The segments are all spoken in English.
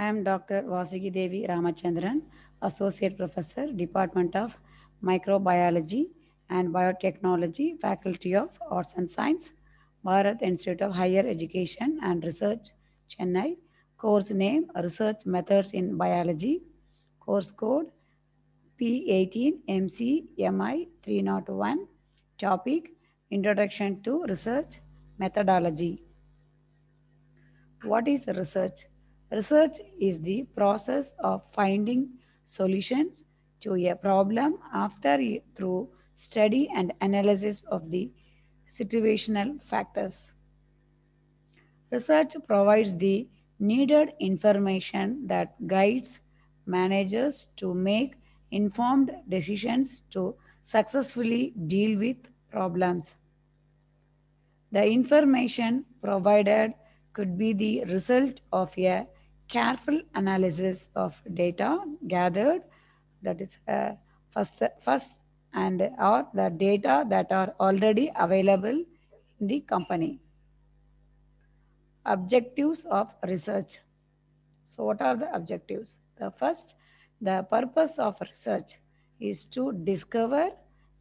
I am Dr. Vasigi Devi Ramachandran, Associate Professor, Department of Microbiology and Biotechnology, Faculty of Arts and Science, Bharat Institute of Higher Education and Research, Chennai. Course name Research Methods in Biology. Course code P18 MCMI 301. Topic Introduction to Research Methodology. What is research? Research is the process of finding solutions to a problem through study and analysis of the situational factors. Research provides the needed information that guides managers to make informed decisions to successfully deal with problems. The information provided could be the result of a careful analysis of data gathered, that is first and or the data that are already available in the company. Objectives of research. So, what are the objectives? The first, the purpose of research is to discover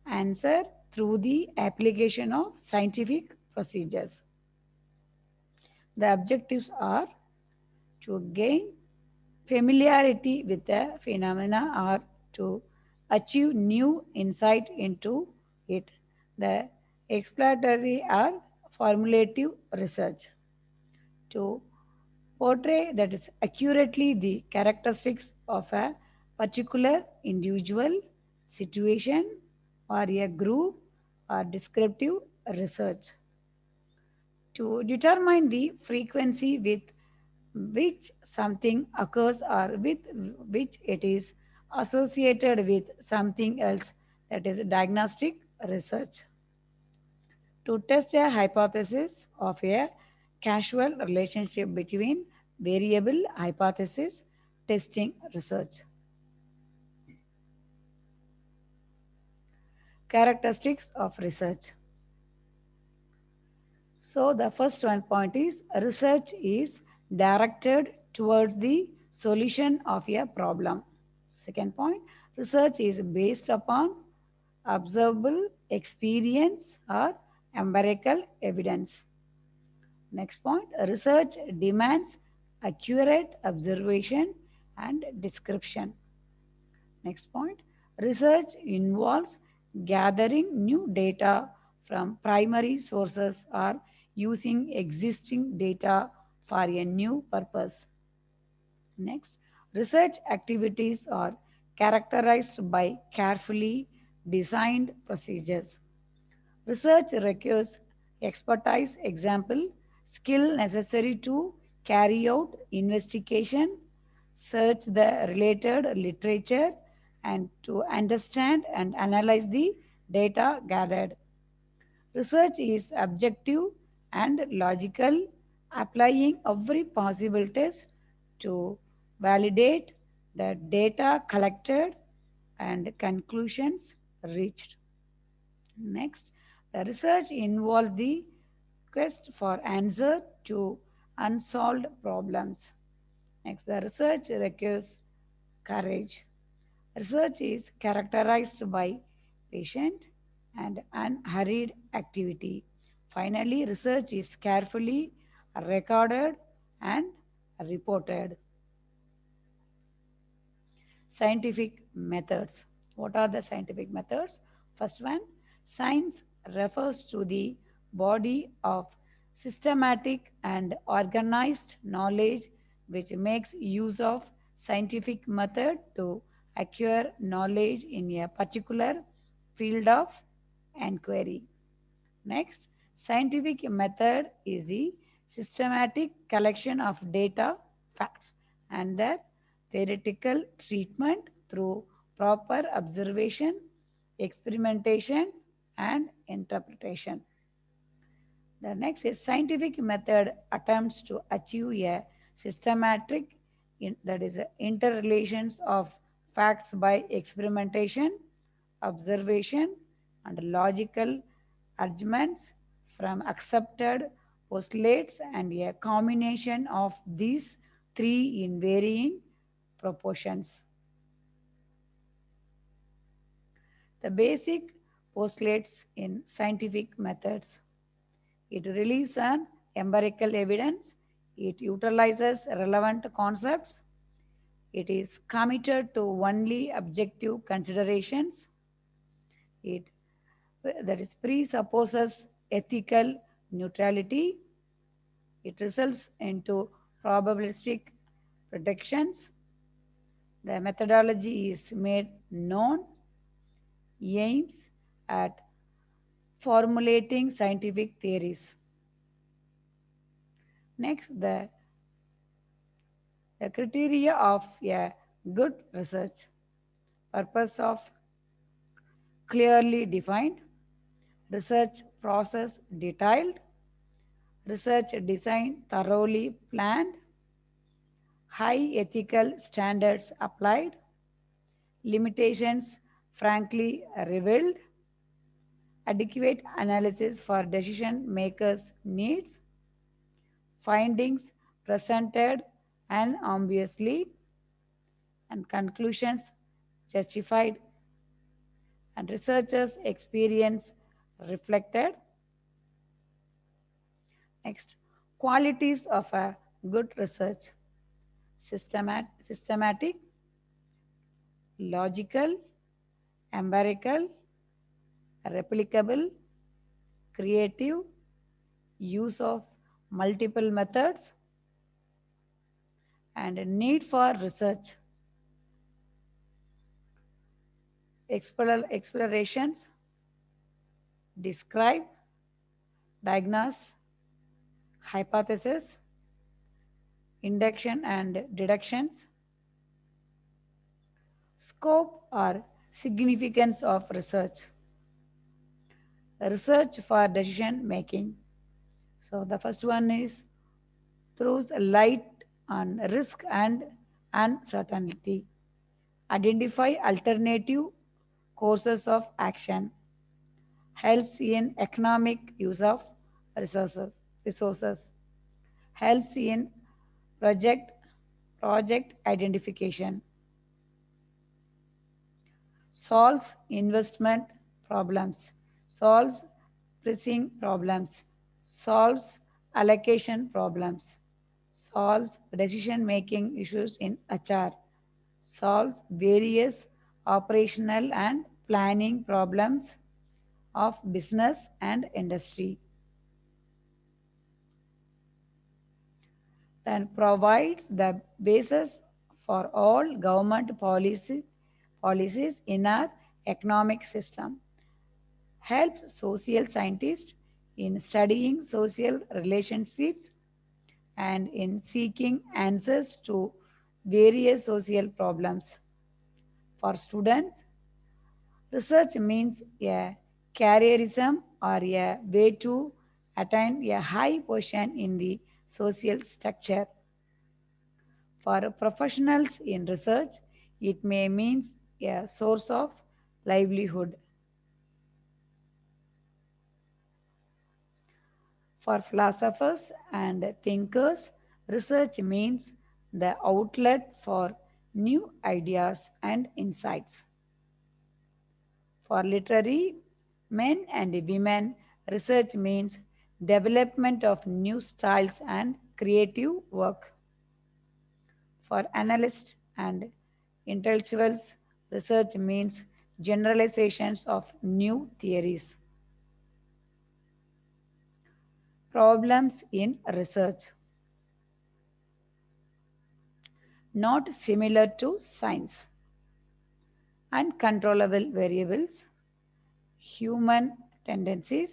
answer through the application of scientific procedures. The objectives are to gain familiarity with the phenomena or to achieve new insight into it. The exploratory or formulative research to portray that is accurately the characteristics of a particular individual situation or a group or descriptive research to determine the frequency with which something occurs or with which it is associated with something else, that is diagnostic research to test a hypothesis of a causal relationship between variable hypothesis testing research. Characteristics of research. So the first one point is research is directed towards the solution of a problem. Second point, research is based upon observable experience or empirical evidence. Next point, research demands accurate observation and description. Next point, research involves gathering new data from primary sources or using existing data for a new purpose. Next, research activities are characterized by carefully designed procedures. Research requires expertise, example, skill necessary to carry out investigation, search the related literature, and to understand and analyze the data gathered. Research is objective and logical, applying every possible test to validate the data collected and conclusions reached. Next, the research involves the quest for answer to unsolved problems. Next, the research requires courage. Research is characterized by patient and unhurried activity. Finally, research is carefully recorded and reported. Scientific methods. What are the scientific methods? First one, science refers to the body of systematic and organized knowledge which makes use of scientific method to acquire knowledge in a particular field of inquiry. Next, scientific method is the systematic collection of data, facts, and their theoretical treatment through proper observation, experimentation, and interpretation. The next is scientific method attempts to achieve a systematic, that is, interrelations of facts by experimentation, observation, and logical arguments from accepted postulates, and a combination of these 3 in varying proportions. The basic postulates in scientific methods. It relies on empirical evidence. It utilizes relevant concepts. It is committed to only objective considerations. It that is presupposes ethical neutrality. It results into probabilistic predictions. The methodology is made known, aims at formulating scientific theories. Next, the criteria of a good research. Purpose of clearly defined, research process detailed, research design thoroughly planned, high ethical standards applied, limitations frankly revealed, adequate analysis for decision makers' needs, findings presented unambiguously, and conclusions justified, and researchers' experience reflected. Next, qualities of a good research: systematic, logical, empirical, replicable, creative, use of multiple methods, and need for research, explorations, describe, diagnose, hypothesis, induction and deductions, scope or significance of research, research for decision making. So the first one is throws light on risk and uncertainty, identify alternative courses of action, helps in economic use of resources, helps in project project identification, solves investment problems, solves pricing problems, solves allocation problems, solves decision making issues in HR, solves various operational and planning problems of business and industry, then provides the basis for all government policies in our economic system, helps social scientists in studying social relationships and in seeking answers to various social problems. For students, research means a careerism or a way to attain a high position in the social structure. For professionals in research, it may mean a source of livelihood. For philosophers and thinkers, research means the outlet for new ideas and insights. For literary men and women, research means development of new styles and creative work. For analysts and intellectuals, research means generalizations of new theories. Problems in research, not similar to science. Uncontrollable variables, human tendencies,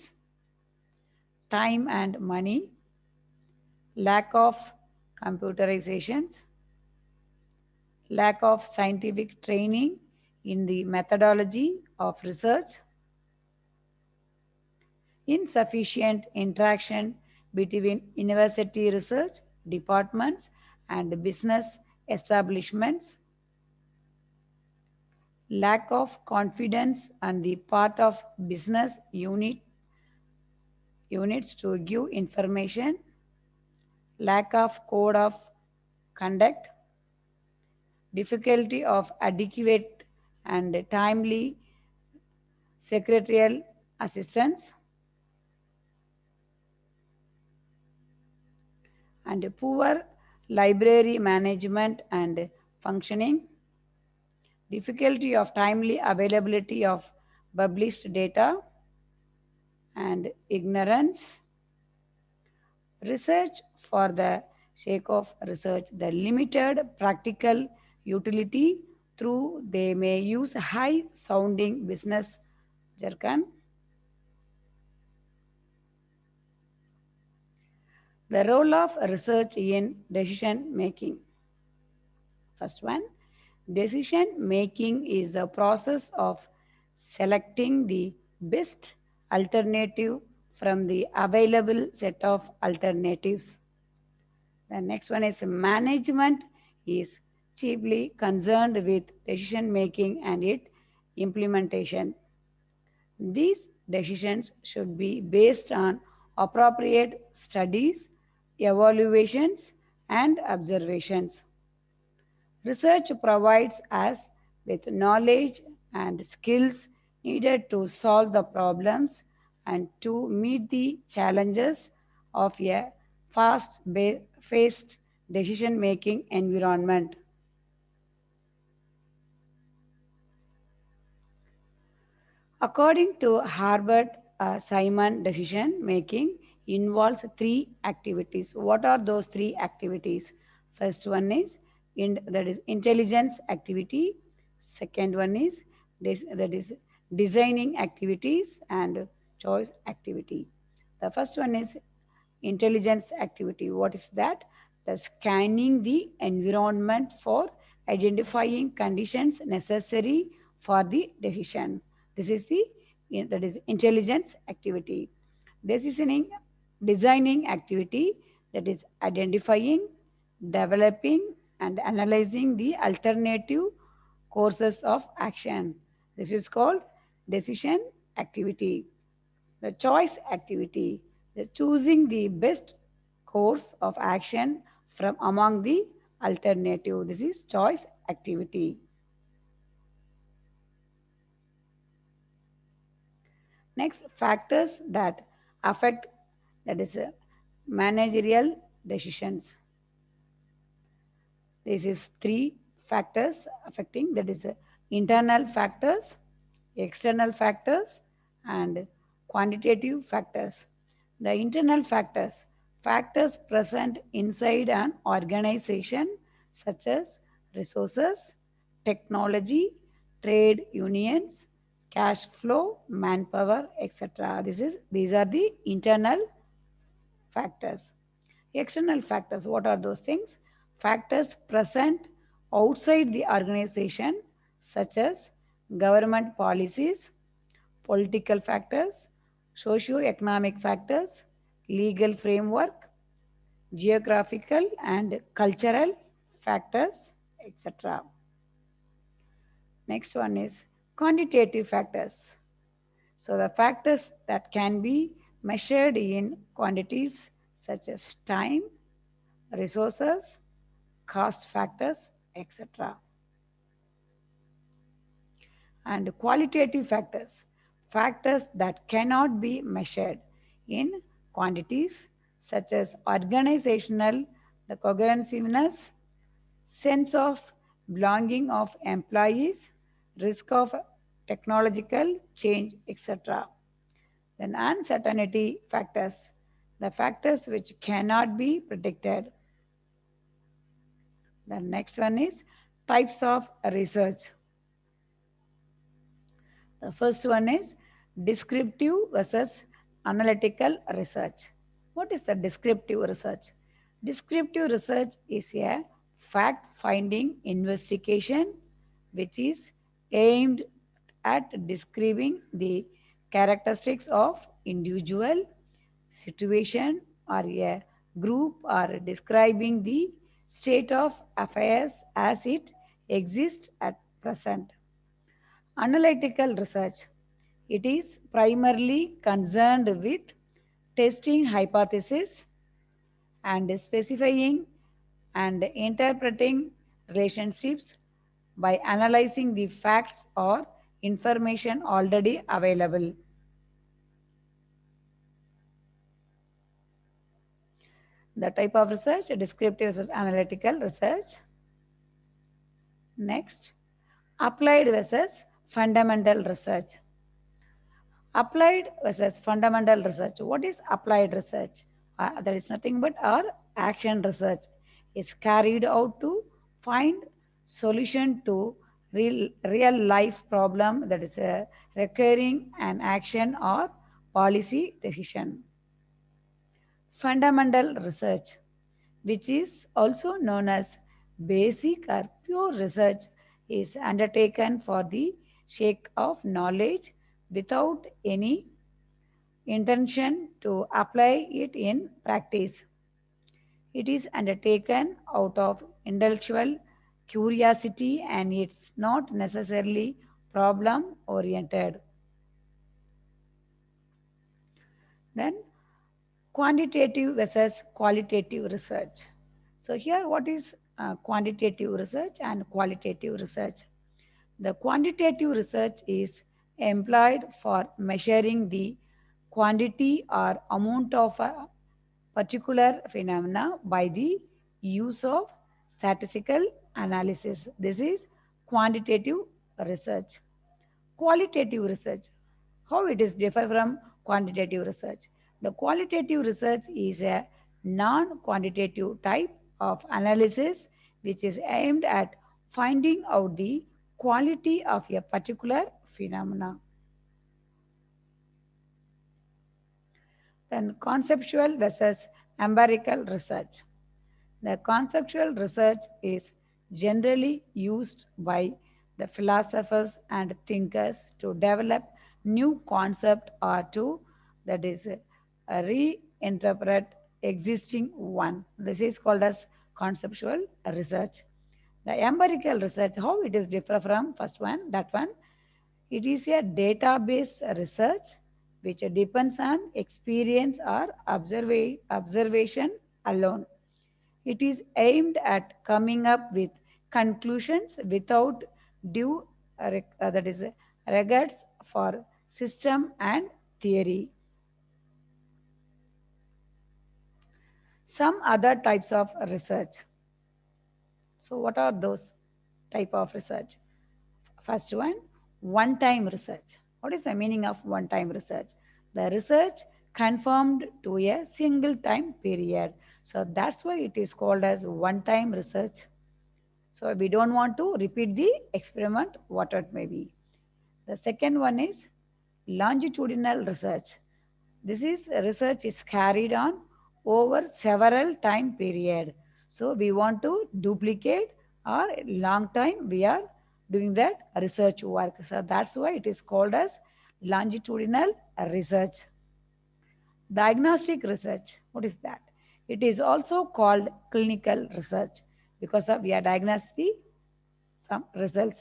time and money, lack of computerizations, lack of scientific training in the methodology of research, insufficient interaction between university research departments and business establishments, lack of confidence on the part of business units to give information, lack of code of conduct, difficulty of adequate and timely secretarial assistance, and poor library management and functioning, difficulty of timely availability of published data, and ignorance, research for the sake of research, the limited practical utility through they may use high sounding business jargon. The role of research in decision making. First one, decision making is the process of selecting the best alternative from the available set of alternatives. The next one is management is chiefly concerned with decision making and its implementation. These decisions should be based on appropriate studies, evaluations, and observations. Research provides us with knowledge and skills needed to solve the problems and to meet the challenges of a fast-paced decision-making environment. According to Harvard, Simon decision making involves three activities. What are those three activities? First one is that is intelligence activity. Second one is that is designing activities and choice activity. The first one is intelligence activity. What is that? The scanning the environment for identifying conditions necessary for the decision. This is the that is intelligence activity. Decisioning, designing activity, that is identifying, developing, and analyzing the alternative courses of action. This is called decision activity. The choice activity, the choosing the best course of action from among the alternative. This is choice activity. Next, factors that affect, that is managerial decisions. This is three factors affecting, that is internal factors, external factors, and quantitative factors. The internal factors, factors present inside an organization such as resources, technology, trade unions, cash flow, manpower, etc. These are the internal factors. External factors, what are those things? Factors present outside the organization, such as government policies, political factors, socio-economic factors, legal framework, geographical and cultural factors, etc. Next one is quantitative factors. So the factors that can be measured in quantities such as time, resources, cost factors, etc. And qualitative factors, factors that cannot be measured in quantities such as organizational, the cohesiveness, sense of belonging of employees, risk of technological change, etc. Then uncertainty factors, the factors which cannot be predicted. The next one is types of research. The first one is descriptive versus analytical research. What is the descriptive research? Descriptive research is a fact-finding investigation which is aimed at describing the characteristics of individual, situation, or a group, or describing the state of affairs as it exists at present. Analytical research. It is primarily concerned with testing hypotheses and specifying and interpreting relationships by analyzing the facts or information already available. The type of research, descriptive versus analytical research. Next, applied versus fundamental research. Applied versus fundamental research. What is applied research? That is nothing but our action research is carried out to find solution to real life problem that is recurring an action or policy decision. Fundamental research, which is also known as basic or pure research, is undertaken for the sake of knowledge without any intention to apply it in practice. It is undertaken out of intellectual curiosity and it's not necessarily problem oriented. Then quantitative versus qualitative research. So here what is quantitative research and qualitative research? The quantitative research is employed for measuring the quantity or amount of a particular phenomena by the use of statistical analysis. This is quantitative research. Qualitative research, how it is different from quantitative research? The qualitative research is a non-quantitative type of analysis which is aimed at finding out the quality of a particular phenomena. Then conceptual versus empirical research. The conceptual research is generally used by the philosophers and thinkers to develop new concept or to, that is, reinterpret existing one. This is called as conceptual research. The empirical research, how it is different from first one, that one, it is a data-based research which depends on experience or observation alone. It is aimed at coming up with conclusions without due that is regards for system and theory. Some other types of research. So what are those type of research? First one time research. What is the meaning of one time research? The research conformed to a single time period. So that's why it is called as one time research. So we don't want to repeat the experiment, what it may be. The second one is longitudinal research. This is research is carried on over several time period. So we want to duplicate or long time we are doing that research work. So that's why it is called as longitudinal research. Diagnostic research, what is that? It is also called clinical research because of we are diagnosing some results,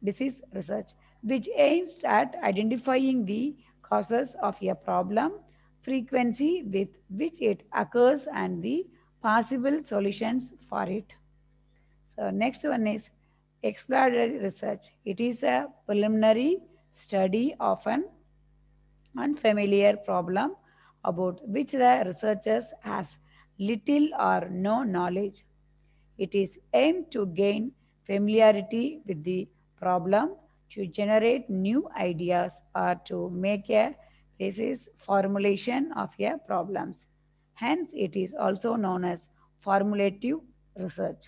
disease research, which aims at identifying the causes of a problem, frequency with which it occurs, and the possible solutions for it. So next one is exploratory research. It is a preliminary study of an unfamiliar problem about which the researchers has little or no knowledge. It is aimed to gain familiarity with the problem, to generate new ideas, or to make a precise formulation of a problems. Hence, it is also known as formulative research.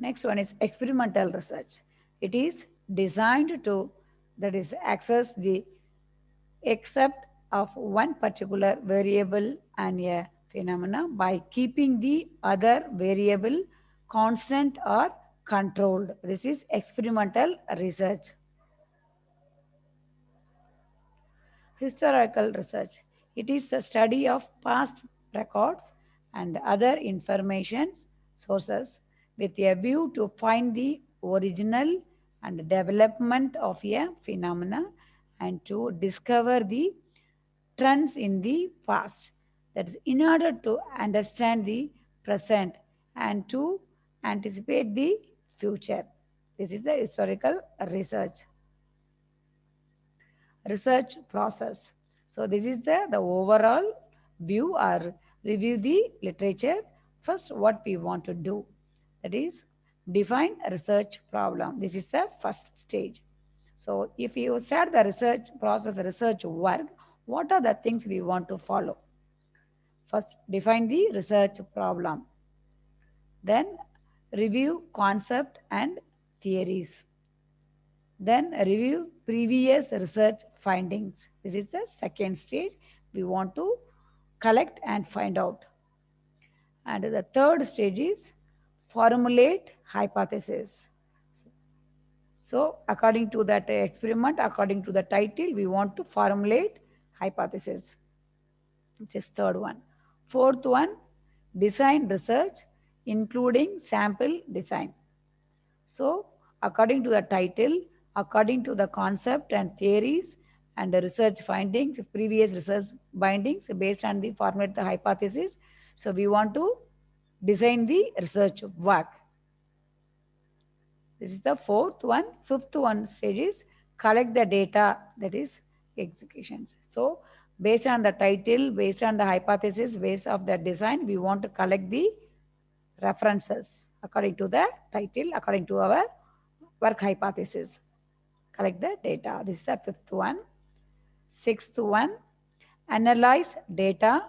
Next one is experimental research. It is designed to, that is, access the except of one particular variable and a phenomena by keeping the other variable constant or controlled. This is experimental research. Historical research. It is the study of past records and other information sources with a view to find the original and development of a phenomena and to discover the trends in the past. That is, in order to understand the present and to anticipate the future. This is the historical research process. So this is the overall view or review the literature. First, what we want to do, that is define a research problem. This is the first stage. So if you start the research process, research work, what are the things we want to follow? First, define the research problem. Then review concept and theories. Then review previous research findings. This is the second stage. We want to collect and find out. And the third stage is formulate hypothesis. So according to that experiment, according to the title, we want to formulate hypothesis, which is third one. Fourth one, design research, including sample design. So, according to the title, according to the concept and theories and the research findings, previous research bindings based on the formulate the hypothesis. So, we want to design the research work. This is the fourth one. Fifth one stage is collect the data, that is executions. So, based on the title, based on the hypothesis, based of the design, we want to collect the references according to the title, according to our work hypothesis. Collect the data. This is the fifth one. Sixth one, analyze data,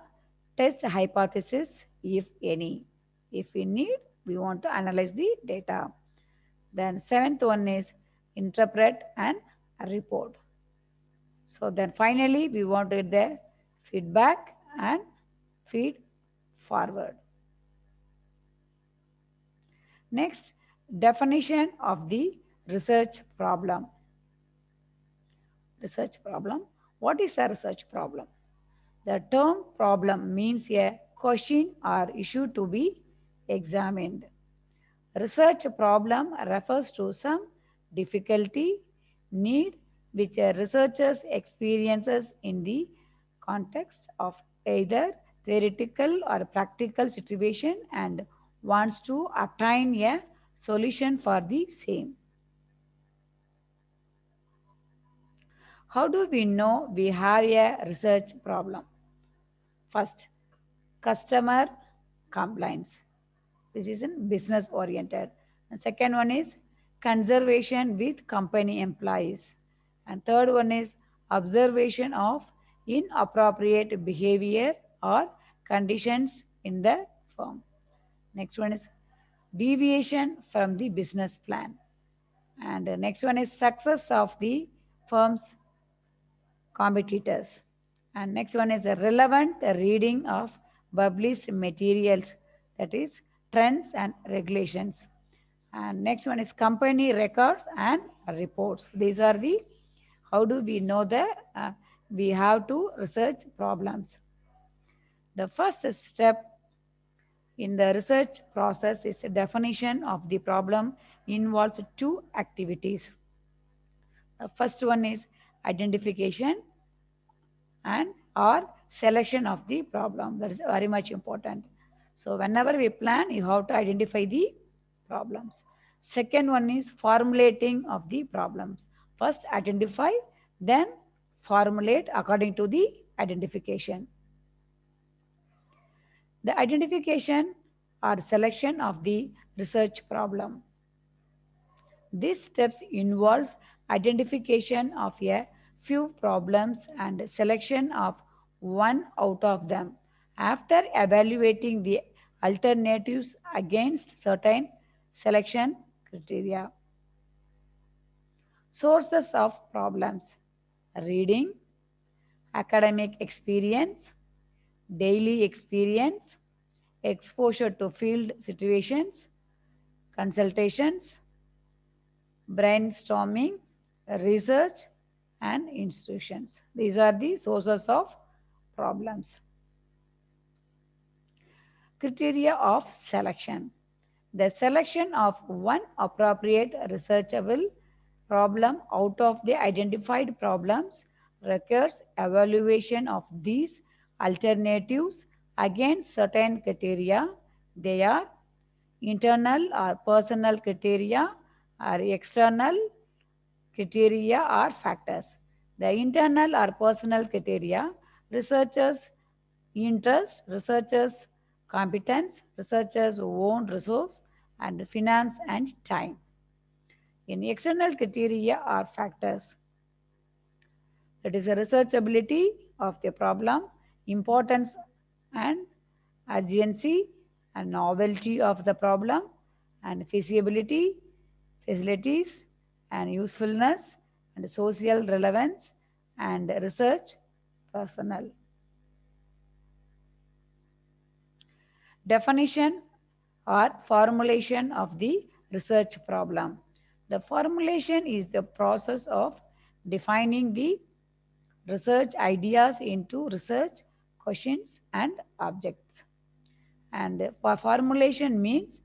test hypothesis if any. If we need, we want to analyze the data. Then seventh one is interpret and report. So then finally we want to get the feedback and feed forward. Next, definition of the research problem. Research problem. What is a research problem? The term problem means a question or issue to be examined. Research problem refers to some difficulty, need which a researcher experiences in the context of either theoretical or practical situation and wants to attain a solution for the same. How do we know we have a research problem? First, customer compliance. This is in business oriented. And second one is conservation with company employees. And third one is observation of inappropriate behavior or conditions in the firm. Next one is deviation from the business plan. And the next one is success of the firm's competitors. And next one is a relevant reading of published materials, that is trends and regulations. And next one is company records and reports. These are the how do we know that we have to research problems. The first step in the research process is a definition of the problem involves two activities. The first one is identification and or selection of the problem. That is very much important. So whenever we plan, you have to identify the problems. Second one is formulating of the problems. First identify, then formulate according to the identification. The identification or selection of the research problem. These steps involves identification of a few problems and selection of one out of them after evaluating the alternatives against certain selection criteria. Sources of problems: reading, academic experience, daily experience, exposure to field situations, consultations, brainstorming, research, and institutions. These are the sources of problems. Criteria of selection. The selection of one appropriate researchable problem out of the identified problems requires evaluation of these alternatives against certain criteria. They are internal or personal criteria or external criteria or factors. The internal or personal criteria, researchers' interest, researchers' competence, researchers' own resource and finance and time. In external criteria or factors, that is a researchability of the problem, importance and urgency and novelty of the problem, and feasibility, facilities and usefulness, and social relevance and research personnel. Definition or formulation of the research problem. The formulation is the process of defining the research ideas into research questions and objects. And formulation means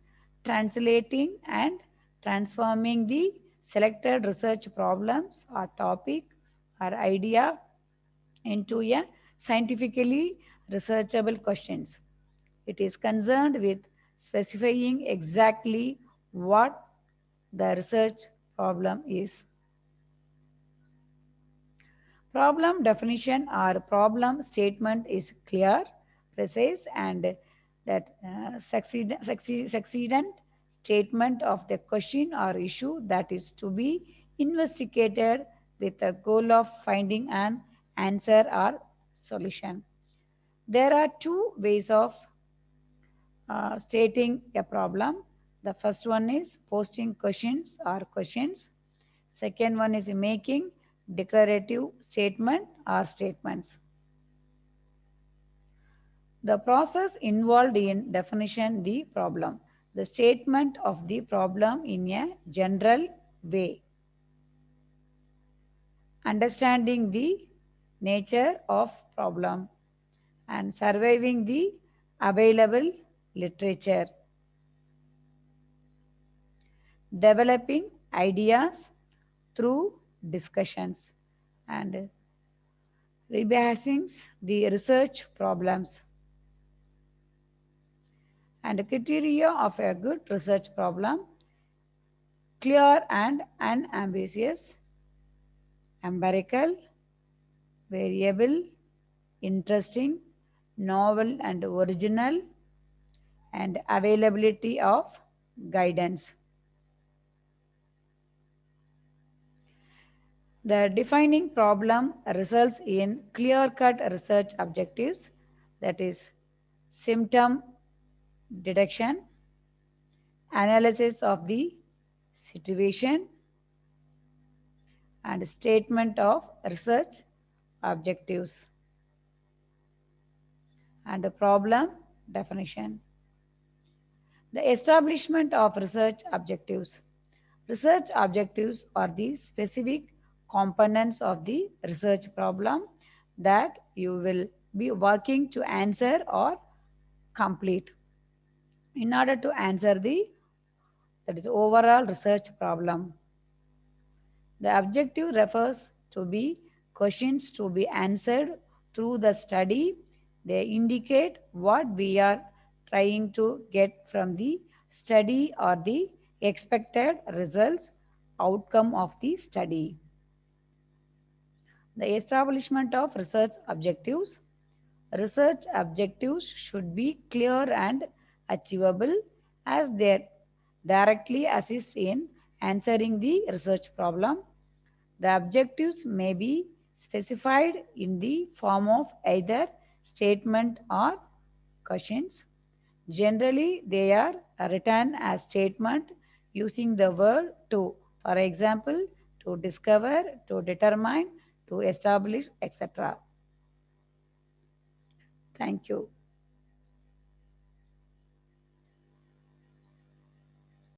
translating and transforming the selected research problems or topic or idea into a scientifically researchable questions. It is concerned with specifying exactly what the research problem is. Problem definition or problem statement is clear, precise, and that succeedent statement of the question or issue that is to be investigated with the goal of finding an answer or solution. There are two ways of stating a problem. The first one is posting questions or questions. Second one is making declarative statement or statements. The process involved in definition the problem, the statement of the problem in a general way, understanding the nature of problem, and surveying the available literature, developing ideas through discussions, and rebassing the research problems. And criteria of a good research problem: clear and unambiguous, empirical, variable, interesting, novel and original, and availability of guidance. The defining problem results in clear-cut research objectives, that is symptom detection, analysis of the situation, and statement of research objectives. And the problem definition. The establishment of research objectives. Research objectives are the specific components of the research problem that you will be working to answer or complete in order to answer the that is overall research problem. The objective refers to be questions to be answered through the study. They indicate what we are trying to get from the study or the expected results outcome of the study. The establishment of research objectives. Research objectives should be clear and achievable as they directly assist in answering the research problem. The objectives may be specified in the form of either statement or questions. Generally, they are written as statement using the word to, for example, to discover, to determine, to establish, etc. Thank you.